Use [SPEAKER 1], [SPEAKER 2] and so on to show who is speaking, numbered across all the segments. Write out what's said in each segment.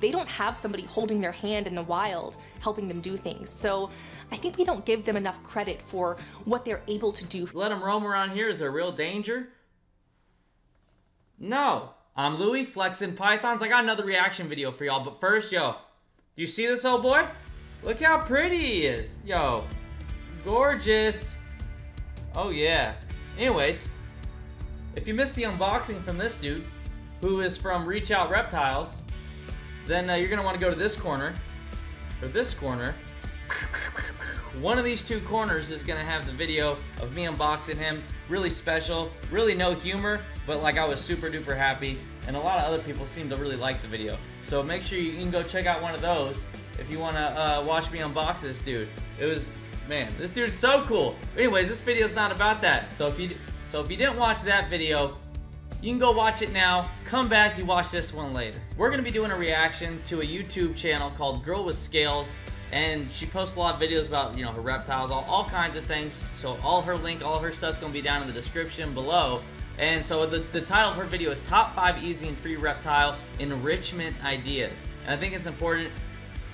[SPEAKER 1] they don't have somebody holding their hand in the wild, helping them do things. So I think we don't give them enough credit for what they're able to do.
[SPEAKER 2] Let them roam around here. Is there real danger? No. I'm Louie, flexing pythons. I got another reaction video for y'all, but first, yo, do you see this old boy? Look how pretty he is. Yo, gorgeous. Oh yeah. Anyways, if you missed the unboxing from this dude, who is from Reach Out Reptiles, then you're gonna want to go to this corner, or this corner. One of these two corners is gonna have the video of me unboxing him. Really special, really no humor, but like I was super duper happy, and a lot of other people seem to really like the video. So make sure you can go check out one of those if you wanna watch me unbox this dude. It was, man, this dude's so cool. Anyways, this video's not about that. So if you didn't watch that video, you can go watch it now. Come back, you watch this one later. We're gonna be doing a reaction to a YouTube channel called Girl with Scales, and she posts a lot of videos about, you know, her reptiles, all kinds of things. So all her link, all her stuff's gonna be down in the description below. And so the title of her video is Top 5 Easy and Free Reptile Enrichment Ideas. And I think it's important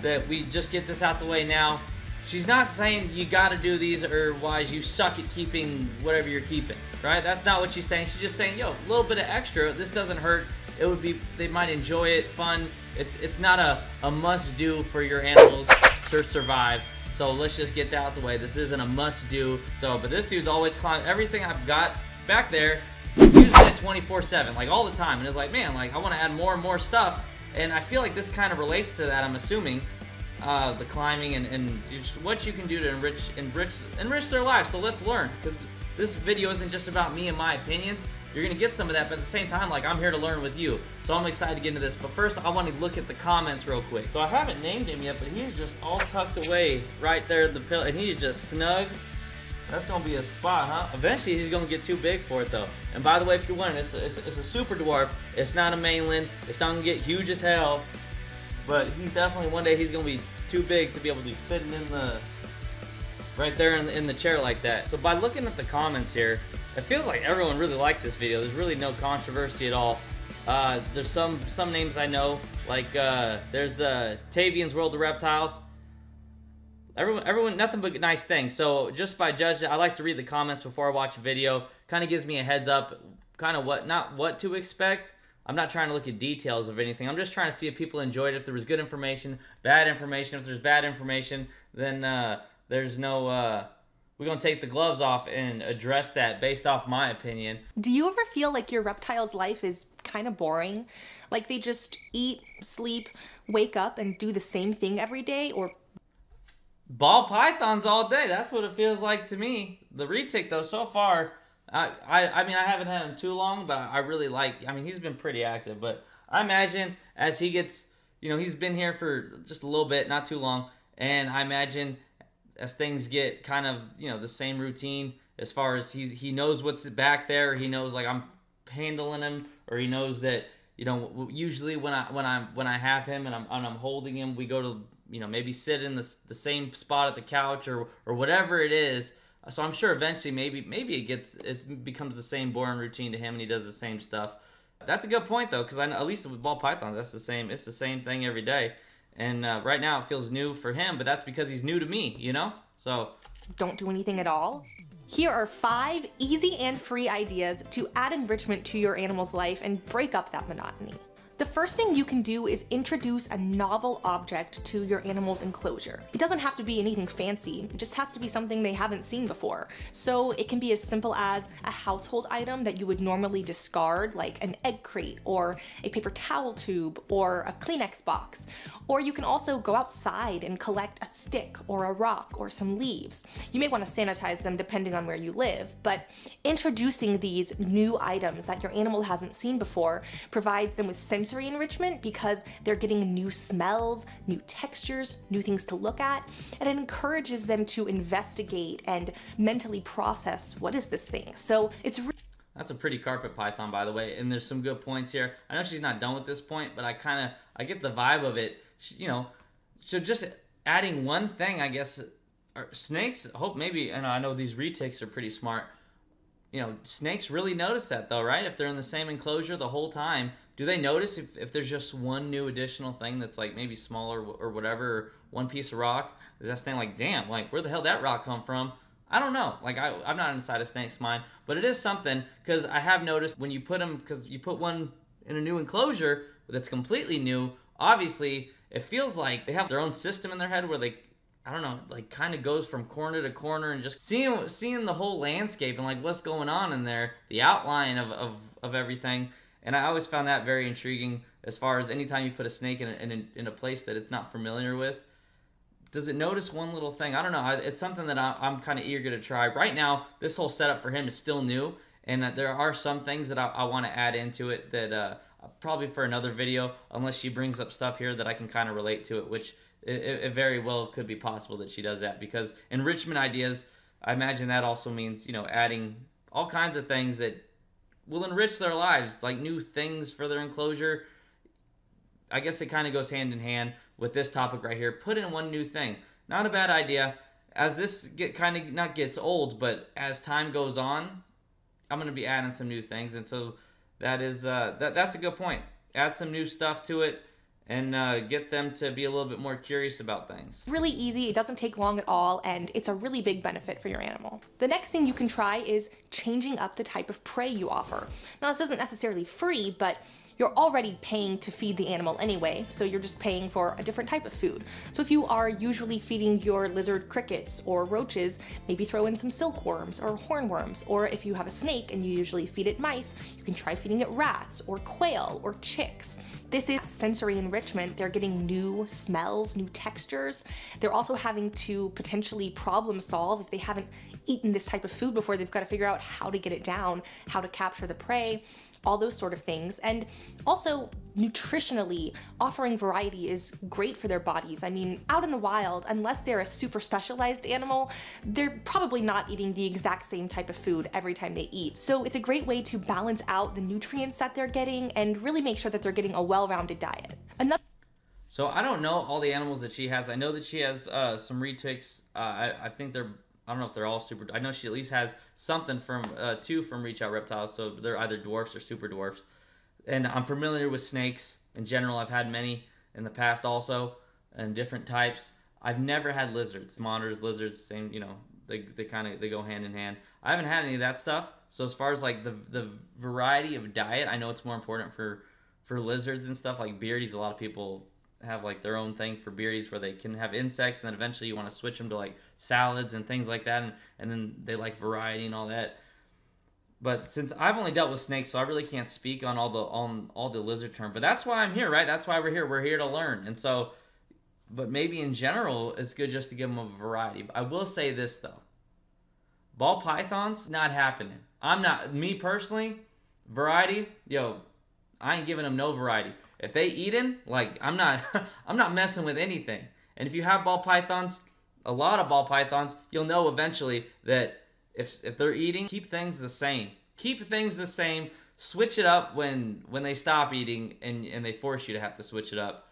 [SPEAKER 2] that we just get this out the way now. She's not saying you gotta do these or otherwise you suck at keeping whatever you're keeping, right? That's not what she's saying. She's just saying, yo, a little bit of extra, this doesn't hurt. It would be, they might enjoy it, fun. It's not a must-do for your animals to survive. So let's just get that out the way. This isn't a must-do. So, but this dude's always climbing. Everything I've got back there, he's using it 24/7, like all the time. And it's like, man, like I want to add more and more stuff. And I feel like this kind of relates to that, I'm assuming. The climbing and just what you can do to enrich their lives. So let's learn, because this video isn't just about me and my opinions. You're gonna get some of that, but at the same time, like, I'm here to learn with you. So I'm excited to get into this. But first, I want to look at the comments real quick. So I haven't named him yet, but he's just all tucked away right there at the pillow, and he's just snug. That's gonna be a spot, huh? Eventually, he's gonna get too big for it, though. And by the way, if you're wondering, it's a super dwarf. It's not a mainland. It's not gonna get huge as hell. But he's definitely, one day he's gonna be too big to be able to be fitting in the right there in the chair like that. So by looking at the comments here, it feels like everyone really likes this video. There's really no controversy at all. There's some names I know, like there's Tavian's World of Reptiles. Everyone, nothing but nice things. So just by judging, I like to read the comments before I watch a video. Kind of gives me a heads up, kind of not what to expect. I'm not trying to look at details of anything. I'm just trying to see if people enjoyed it, if there was good information, bad information. If there's bad information, then there's no, we're going to take the gloves off and address that based off my opinion.
[SPEAKER 1] Do you ever feel like your reptile's life is kind of boring? Like they just eat, sleep, wake up, and do the same thing every day? Or
[SPEAKER 2] ball pythons all day. That's what it feels like to me. The retic, though, so far, I mean, I haven't had him too long, but I really like, I mean, he's been pretty active. But I imagine as he gets, you know, he's been here for just a little bit, not too long. And I imagine as things get kind of, you know, the same routine as far as he knows what's back there. He knows, like, I'm handling him, or he knows that, you know, usually when I have him and I'm holding him, we go to, you know, maybe sit in the same spot at the couch or whatever it is. So I'm sure eventually maybe it becomes the same boring routine to him, and he does the same stuff. That's a good point, though, because I know, at least with ball pythons, that's the same. It's the same thing every day. And right now it feels new for him, but that's because he's new to me, you know? So
[SPEAKER 1] don't do anything at all? Here are 5 easy and free ideas to add enrichment to your animal's life and break up that monotony. The first thing you can do is introduce a novel object to your animal's enclosure. It doesn't have to be anything fancy, it just has to be something they haven't seen before. So it can be as simple as a household item that you would normally discard, like an egg crate or a paper towel tube or a Kleenex box. Or you can also go outside and collect a stick or a rock or some leaves. You may want to sanitize them depending on where you live, but introducing these new items that your animal hasn't seen before provides them with sensory enrichment, because they're getting new smells, new textures, new things to look at, and it encourages them to investigate and mentally process, what is this thing? So it's
[SPEAKER 2] that's a pretty carpet python, by the way, and there's some good points here. I know she's not done with this point, but I get the vibe of it, you know. So just adding one thing, I guess, snakes, hope maybe, and I know these retics are pretty smart. You know, snakes really notice that, though, right? If they're in the same enclosure the whole time, do they notice if there's just one new additional thing that's like maybe smaller or whatever, or one piece of rock? Is that snake like, damn, like where the hell did that rock come from? I don't know. Like I'm not inside a snake's mind, but it is something, because I have noticed when you put them, because you put one in a new enclosure that's completely new, obviously it feels like they have their own system in their head where they, I don't know, like kind of goes from corner to corner, and just seeing the whole landscape and like what's going on in there, the outline of everything. And I always found that very intriguing, as far as anytime you put a snake in a place that it's not familiar with. Does it notice one little thing? I don't know. It's something that I'm kind of eager to try. Right now, this whole setup for him is still new, and there are some things that I want to add into it that probably for another video, unless she brings up stuff here that I can kind of relate to it, which it very well could be possible that she does that, because enrichment ideas, I imagine that also means, you know, adding all kinds of things that will enrich their lives, like new things for their enclosure. I guess it kind of goes hand in hand with this topic right here. Put in one new thing. Not a bad idea. As this not gets old, but as time goes on, I'm going to be adding some new things. And so that is that's a good point. Add some new stuff to it, and get them to be a little bit more curious about things.
[SPEAKER 1] Really easy, it doesn't take long at all, and it's a really big benefit for your animal. The next thing you can try is changing up the type of prey you offer. Now, this isn't necessarily free, but you're already paying to feed the animal anyway, so you're just paying for a different type of food. So if you are usually feeding your lizard crickets or roaches, maybe throw in some silkworms or hornworms. Or if you have a snake and you usually feed it mice, you can try feeding it rats or quail or chicks. This is sensory enrichment. They're getting new smells, new textures. They're also having to potentially problem solve if they haven't eaten this type of food before. They've got to figure out how to get it down, how to capture the prey, all those sort of things. And also, nutritionally, offering variety is great for their bodies. I mean, out in the wild, unless they're a super specialized animal, they're probably not eating the exact same type of food every time they eat. So it's a great way to balance out the nutrients that they're getting and really make sure that they're getting a well-rounded diet.
[SPEAKER 2] So I don't know all the animals that she has. I know that she has some retics. I think I don't know if they're all super. I know she at least has something from two from Reach Out Reptiles, so they're either dwarfs or super dwarfs. And I'm familiar with snakes in general. I've had many in the past also, and different types. I've never had lizards. Monitors, lizards, same. You know, they go hand in hand. I haven't had any of that stuff. So as far as like the variety of diet, I know it's more important for lizards and stuff like beardies. A lot of people have like their own thing for beardies where they can have insects, and then eventually you want to switch them to like salads and things like that, and then they like variety and all that. But since I've only dealt with snakes, so I really can't speak on all the lizard term. But that's why I'm here, right? That's why we're here. We're here to learn. And so, but maybe in general, it's good just to give them a variety. I will say this though, ball pythons, not happening. I'm not, me personally, variety, yo, I ain't giving them no variety. If they eating, like I'm not messing with anything. And if you have ball pythons, a lot of ball pythons, you'll know eventually that if they're eating, keep things the same. Keep things the same. Switch it up when they stop eating and they force you to have to switch it up.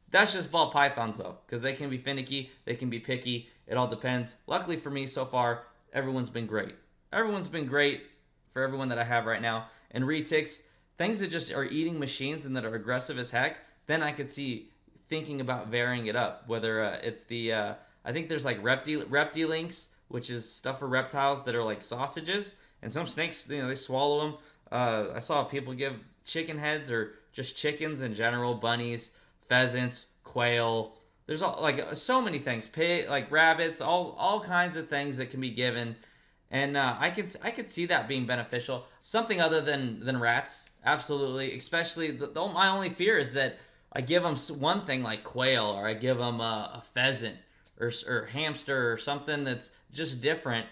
[SPEAKER 2] That's just ball pythons though, because they can be finicky, they can be picky. It all depends. Luckily for me so far, everyone's been great. Everyone's been great for everyone that I have right now. And retics, things that just are eating machines and that are aggressive as heck, then I could see thinking about varying it up. Whether it's the, I think there's like reptilinks, which is stuff for reptiles that are like sausages. And some snakes, you know, they swallow them. I saw people give chicken heads or just chickens in general, bunnies, pheasants, quail. There's all, like so many things, pig, like rabbits, all kinds of things that can be given. And I could see that being beneficial. Something other than rats. Absolutely, especially my only fear is that I give them one thing like quail, or I give them a pheasant or hamster or something that's just different,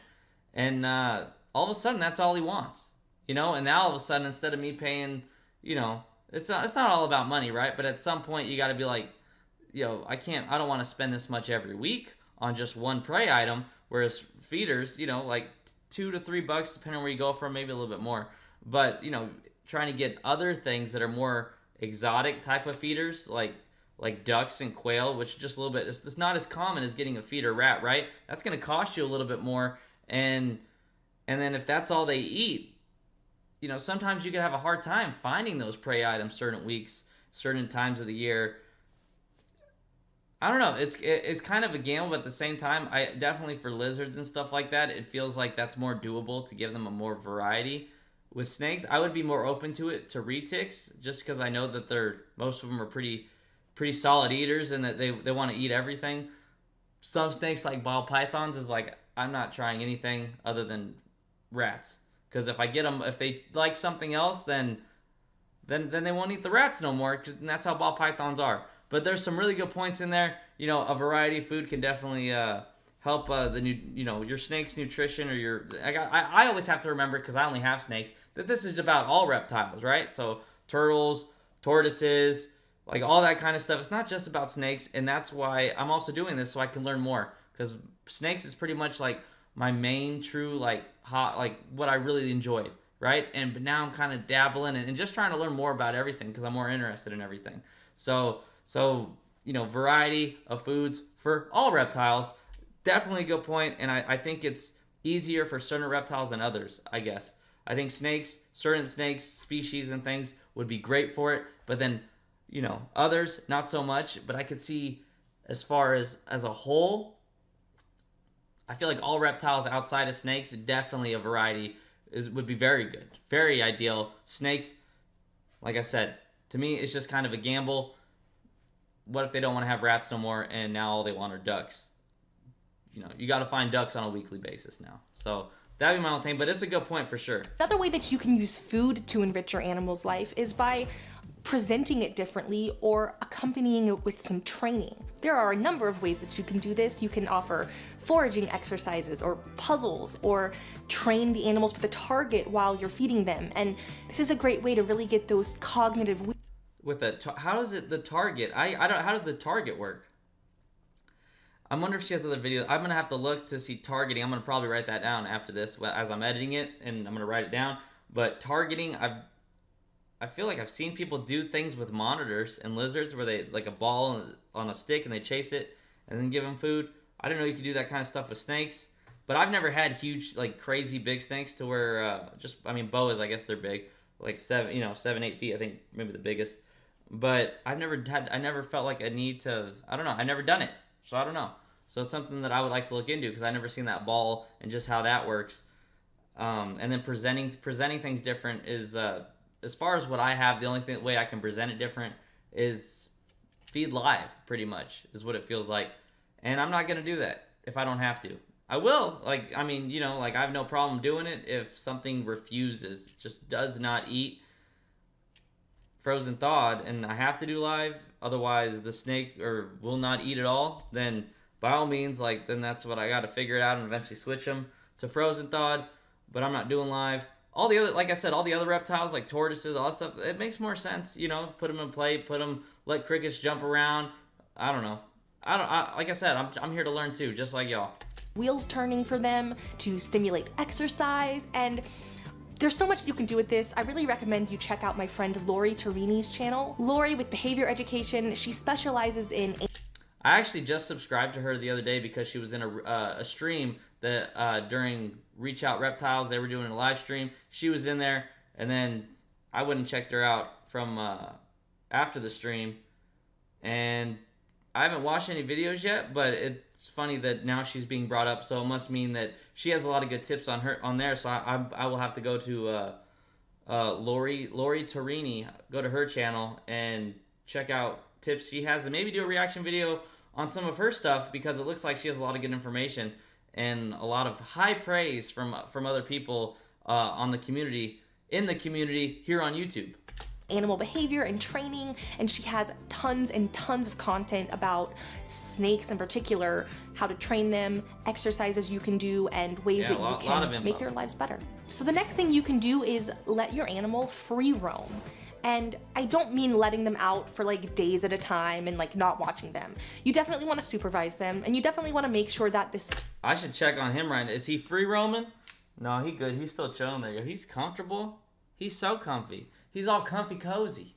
[SPEAKER 2] and all of a sudden that's all he wants, you know. And now all of a sudden, instead of me paying, you know, it's not all about money, right? But at some point you got to be like, yo, I don't want to spend this much every week on just one prey item. Whereas feeders, you know, like $2 to $3 depending on where you go from, maybe a little bit more, but you know, trying to get other things that are more exotic type of feeders, like ducks and quail, which just a little bit, it's not as common as getting a feeder rat, right? That's going to cost you a little bit more, and then if that's all they eat, you know, sometimes you could have a hard time finding those prey items certain weeks, certain times of the year. I don't know. It's kind of a gamble, but at the same time, I definitely for lizards and stuff like that, it feels like that's more doable to give them a more variety. With snakes, I would be more open to it to retics, just because I know that most of them are pretty solid eaters and that they want to eat everything. Some snakes like ball pythons is like, I'm not trying anything other than rats, because if I get them, if they like something else, then they won't eat the rats no more, because that's how ball pythons are. But there's some really good points in there. You know, a variety of food can definitely help your snake's nutrition, or your. I always have to remember, because I only have snakes, that this is about all reptiles, right? So turtles, tortoises, like all that kind of stuff. It's not just about snakes, and that's why I'm also doing this, so I can learn more. Because snakes is pretty much like my main true what I really enjoyed, right? But now I'm kind of dabbling and just trying to learn more about everything, because I'm more interested in everything. So, you know, variety of foods for all reptiles, definitely a good point. And I think it's easier for certain reptiles than others, I guess. I think certain snakes, species and things would be great for it. But then, you know, others, not so much. But I could see, as far as a whole, I feel like all reptiles outside of snakes, definitely a variety would be very good. Very ideal. Snakes, like I said, to me, it's just kind of a gamble. What if they don't want to have rats no more, and now all they want are ducks? You know, you got to find ducks on a weekly basis now. So that'd be my own thing, but it's a good point for sure.
[SPEAKER 1] Another way that you can use food to enrich your animal's life is by presenting it differently or accompanying it with some training. There are a number of ways that you can do this. You can offer foraging exercises or puzzles, or train the animals with a target while you're feeding them. And this is a great way to really get those cognitive.
[SPEAKER 2] With how does the target? I don't. How does the target work? I wonder if she has other videos. I'm gonna have to look to see targeting. I'm gonna probably write that down after this as I'm editing it, and I'm gonna write it down. But targeting, I feel like I've seen people do things with monitors and lizards where they like a ball on a stick and they chase it and then give them food. I didn't know you could do that kind of stuff with snakes, but I've never had huge, like crazy big snakes to where boas, I guess they're big, like 7, 8 feet. I think maybe the biggest. But I never felt like a need to, I don't know, I never done it. So I don't know. So it's something that I would like to look into, because I never seen that ball and just how that works. And then presenting things different is, as far as what I have, the only way I can present it different is feed live, pretty much, is what it feels like. And I'm not going to do that if I don't have to. I will, I have no problem doing it if something refuses, just does not eat frozen thawed, and I have to do live, otherwise the snake will not eat at all, then by all means, then that's what I got to figure it out and eventually switch them to frozen thawed. But I'm not doing live. All the other, like I said, all the other reptiles like tortoises, all that stuff, it makes more sense, put them in play, let crickets jump around. I don't know. Like I said, I'm here to learn too, just like y'all.
[SPEAKER 1] Wheels turning for them to stimulate exercise, and there's so much you can do with this. I really recommend you check out my friend Lori Torini's channel. Lori with Behavior Education, she specializes in...
[SPEAKER 2] I actually just subscribed to her the other day because she was in a stream that during Reach Out Reptiles, they were doing a live stream. She was in there, and then I went and checked her out from after the stream. And I haven't watched any videos yet, but it's funny that now she's being brought up, so it must mean that she has a lot of good tips on there. So I will have to go to Lori Torini, go to her channel and check out tips she has, and maybe do a reaction video on some of her stuff, because it looks like she has a lot of good information and a lot of high praise from other people in the community here on YouTube.
[SPEAKER 1] Animal behavior and training, and she has tons and tons of content about snakes in particular, how to train them, exercises you can do, and ways that you can make their lives better. So the next thing you can do is let your animal free roam. And I don't mean letting them out for days at a time and not watching them. You definitely want to supervise them, and you definitely want to make sure that this...
[SPEAKER 2] I should check on him right now. Is he free roaming? No, he good. He's still chilling there. He's comfortable. He's so comfy. He's all comfy cozy.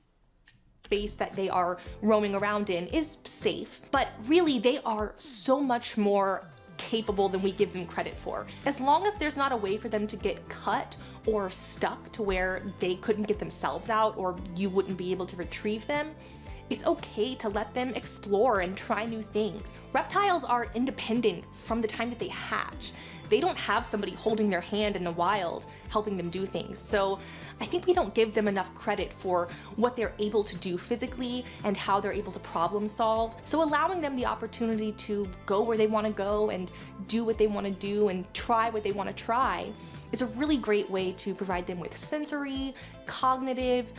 [SPEAKER 1] Space that they are roaming around in is safe, but really they are so much more capable than we give them credit for. As long as there's not a way for them to get cut or stuck to where they couldn't get themselves out or you wouldn't be able to retrieve them, it's okay to let them explore and try new things. Reptiles are independent from the time that they hatch. They don't have somebody holding their hand in the wild, helping them do things. So I think we don't give them enough credit for what they're able to do physically and how they're able to problem solve. So allowing them the opportunity to go where they want to go and do what they want to do and try what they want to try is a really great way to provide them with sensory, cognitive,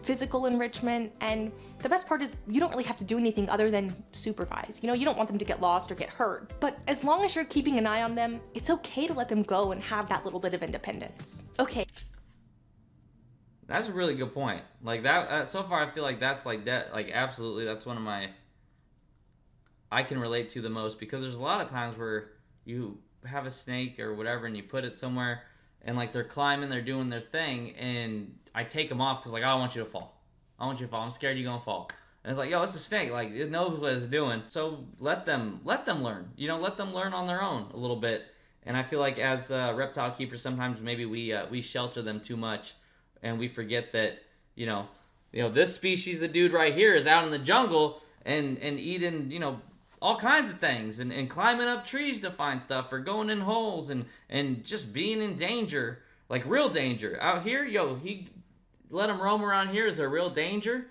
[SPEAKER 1] physical enrichment, and the best part is you don't really have to do anything other than supervise. You know, you don't want them to get lost or get hurt, but as long as you're keeping an eye on them, it's okay to let them go and have that little bit of independence. Okay.
[SPEAKER 2] That's a really good point. Like that, so far I feel like that's like that, like absolutely, that's one of my, I can relate to the most, because there's a lot of times where you have a snake or whatever and you put it somewhere and like they're climbing, they're doing their thing, and I take them off because like I don't want you to fall. I want you to fall. I'm scared you're gonna fall. And it's like, yo, it's a snake. Like it knows what it's doing. So let them learn. You know, let them learn on their own a little bit. And I feel like as reptile keepers, sometimes maybe we shelter them too much, and we forget that you know this species of dude right here is out in the jungle and eating all kinds of things and climbing up trees to find stuff or going in holes and just being in danger, like real danger. Out here, yo, he let him roam around here. Is there real danger?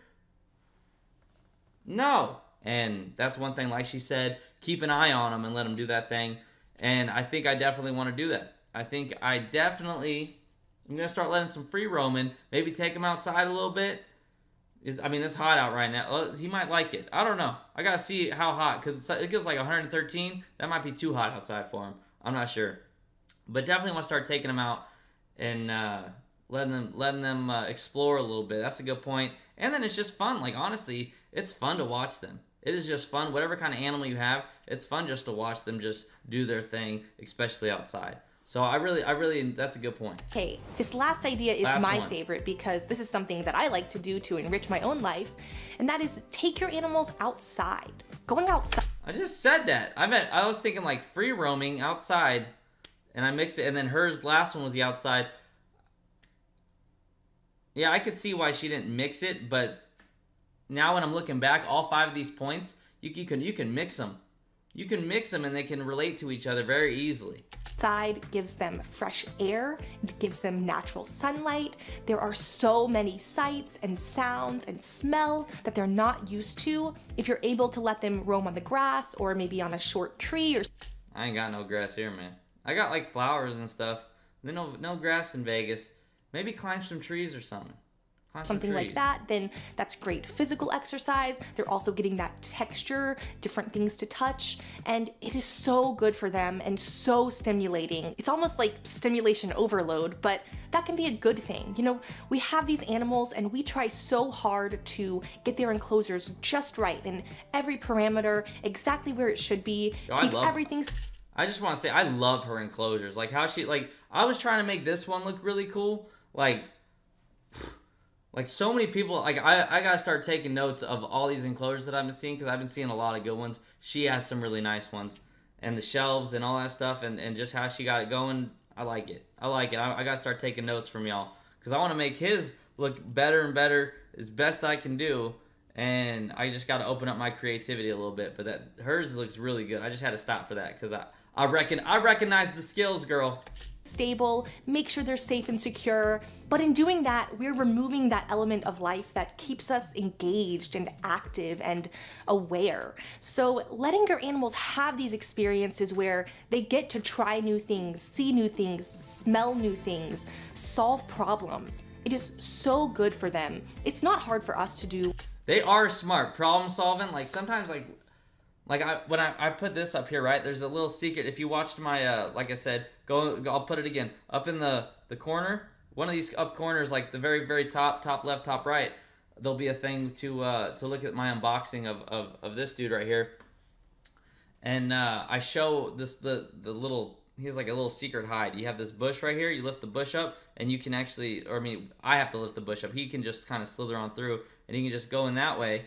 [SPEAKER 2] No. And that's one thing, like she said, keep an eye on him and let him do that thing. And I think I definitely want to do that. I think I'm going to start letting some free roaming, maybe take him outside a little bit. I mean, it's hot out right now. He might like it. I don't know. I got to see how hot, because it gets like 113. That might be too hot outside for him. I'm not sure. But definitely want to start taking him out and letting them explore a little bit. That's a good point. And then it's just fun. Like, honestly, it's fun to watch them. It is just fun. Whatever kind of animal you have, it's fun just to watch them just do their thing, especially outside. So I really, that's a good point.
[SPEAKER 1] Okay, this last idea is my favorite, because this is something that I like to do to enrich my own life, and that is take your animals outside. Going outside.
[SPEAKER 2] I just said that. I was thinking like free roaming outside, and I mixed it, and then hers last one was the outside. Yeah, I could see why she didn't mix it, but now when I'm looking back, all 5 of these points, you can mix them. You can mix them and they can relate to each other very easily.
[SPEAKER 1] Outside gives them fresh air, it gives them natural sunlight. There are so many sights and sounds and smells that they're not used to. If you're able to let them roam on the grass or maybe on a short tree or...
[SPEAKER 2] I ain't got no grass here, man. I got like flowers and stuff. No grass in Vegas. Maybe climb some trees or something.
[SPEAKER 1] Something like that, then that's great physical exercise. They're also getting that texture, different things to touch, and it is so good for them and so stimulating. It's almost like stimulation overload, but that can be a good thing. You know, we have these animals and we try so hard to get their enclosures just right and every parameter exactly where it should be. Keep everything.
[SPEAKER 2] I just want to say I love her enclosures. Like how she, like, I was trying to make this one look really cool. Like so many people, like I gotta start taking notes of all these enclosures that I've been seeing, because I've been seeing a lot of good ones. She has some really nice ones, and the shelves and all that stuff, and just how she got it going. I like it. I gotta start taking notes from y'all, because I want to make his look better and better as best I can do, and I just gotta open up my creativity a little bit. But that hers looks really good. I just had to stop for that because I recognize the skills, girl.
[SPEAKER 1] Stable, make sure they're safe and secure. But in doing that, we're removing that element of life that keeps us engaged and active and aware. So letting your animals have these experiences where they get to try new things, see new things, smell new things, solve problems. It is so good for them. It's not hard for us to do.
[SPEAKER 2] They are smart. Problem solving, like sometimes when I put this up here, right, there's a little secret. If you watched my, like I said, I'll put it again. Up in the corner, one of these up corners, like the very, very top left, top right, there'll be a thing to look at my unboxing of this dude right here. And I show this, the little, he has like a little secret hide. You have this bush right here, you lift the bush up, and you can actually, or I mean, I have to lift the bush up. He can just kind of slither on through, and he can just go in that way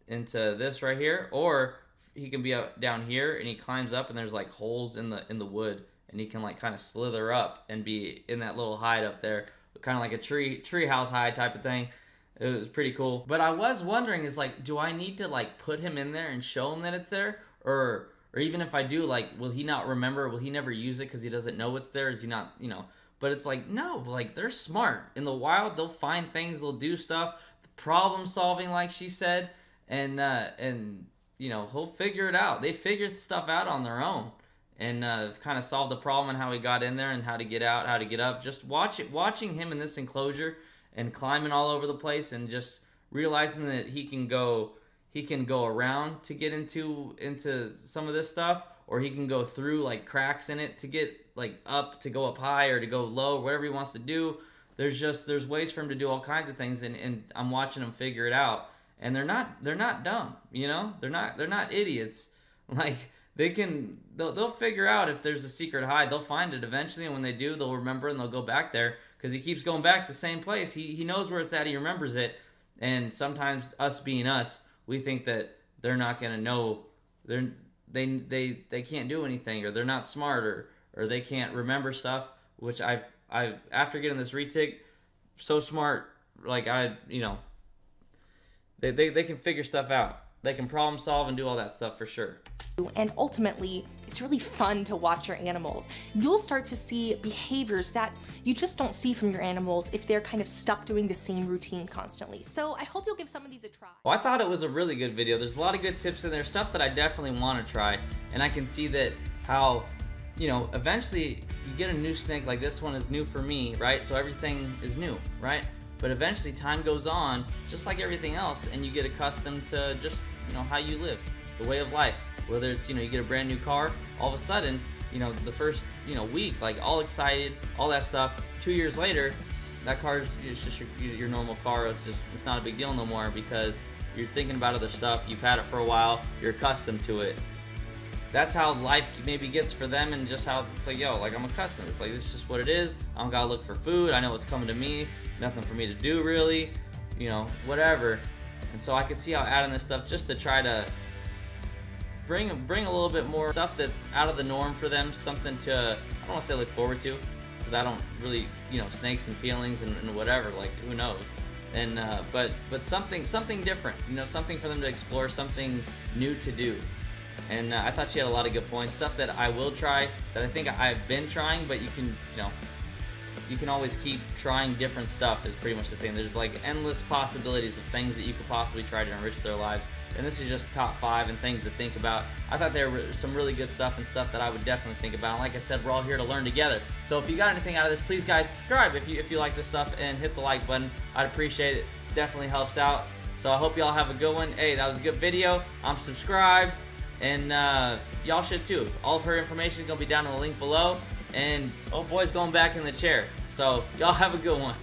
[SPEAKER 2] into this right here, or be up down here, and he climbs up, and there's like holes in the wood, and he can like kind of slither up and be in that little hide up there, kind of like a tree house hide type of thing. It was pretty cool. But I was wondering, is like, do I need to like put him in there and show him that it's there, or even if I do, like, will he not remember? Will he never use it because he doesn't know it's there? Is he not, you know? But it's like, no, like, they're smart. In the wild, they'll find things, they'll do stuff, problem solving, like she said, and you know, he'll figure it out. They figured stuff out on their own, and kind of solved the problem and how he got in there and how to get out, how to get up. Just watching him in this enclosure and climbing all over the place, and just realizing that he can go around to get into some of this stuff, or he can go through like cracks in it to get like up, to go up high or to go low, whatever he wants to do. There's ways for him to do all kinds of things, and I'm watching him figure it out. And they're not dumb, you know? They're not idiots. Like, they'll figure out if there's a secret hide. They'll find it eventually, and when they do, they'll remember and they'll go back there, because he keeps going back the same place. He knows where it's at, he remembers it. And sometimes, us being us, we think that they're not gonna know, they can't do anything, or they're not smart, or they can't remember stuff, which I've after getting this retic, so smart, like you know, they can figure stuff out. They can problem solve and do all that stuff for sure.
[SPEAKER 1] And ultimately, it's really fun to watch your animals. You'll start to see behaviors that you just don't see from your animals if they're kind of stuck doing the same routine constantly. So I hope you'll give some of these a try.
[SPEAKER 2] Well, I thought it was a really good video. There's a lot of good tips in there, stuff that I definitely want to try. And I can see that how, you know, eventually you get a new snake, like this one is new for me, right? So everything is new, right? But eventually time goes on, just like everything else, and you get accustomed to just, you know, how you live, the way of life. Whether it's, you know, you get a brand new car, all of a sudden, you know, the first, you know, week, like all excited, all that stuff. 2 years later, that car is just your normal car. It's not a big deal no more, because you're thinking about other stuff. You've had it for a while. You're accustomed to it. That's how life maybe gets for them, and just how it's like, yo, like, I'm accustomed. It's like, this is just what it is. I don't gotta look for food. I know what's coming to me. Nothing for me to do, really. You know, whatever. And so I could see how adding this stuff just to try to bring a little bit more stuff that's out of the norm for them, something to, I don't want to say look forward to, because I don't really, you know, snakes and feelings and whatever, like, who knows. And but something different, you know, something for them to explore, something new to do. And I thought she had a lot of good points, stuff that I will try, that I think I've been trying, but you can, you know, you can always keep trying different stuff, is pretty much the thing. There's like endless possibilities of things that you could possibly try to enrich their lives. And this is just top 5 and things to think about. I thought there were some really good stuff and stuff that I would definitely think about. And like I said, we're all here to learn together. So if you got anything out of this, please guys, subscribe if you like this stuff, and hit the like button. I'd appreciate it. Definitely helps out. So I hope y'all have a good one. Hey, that was a good video. I'm subscribed, and y'all should too. All of her information is gonna be down in the link below. And oh boy's going back in the chair. So y'all have a good one.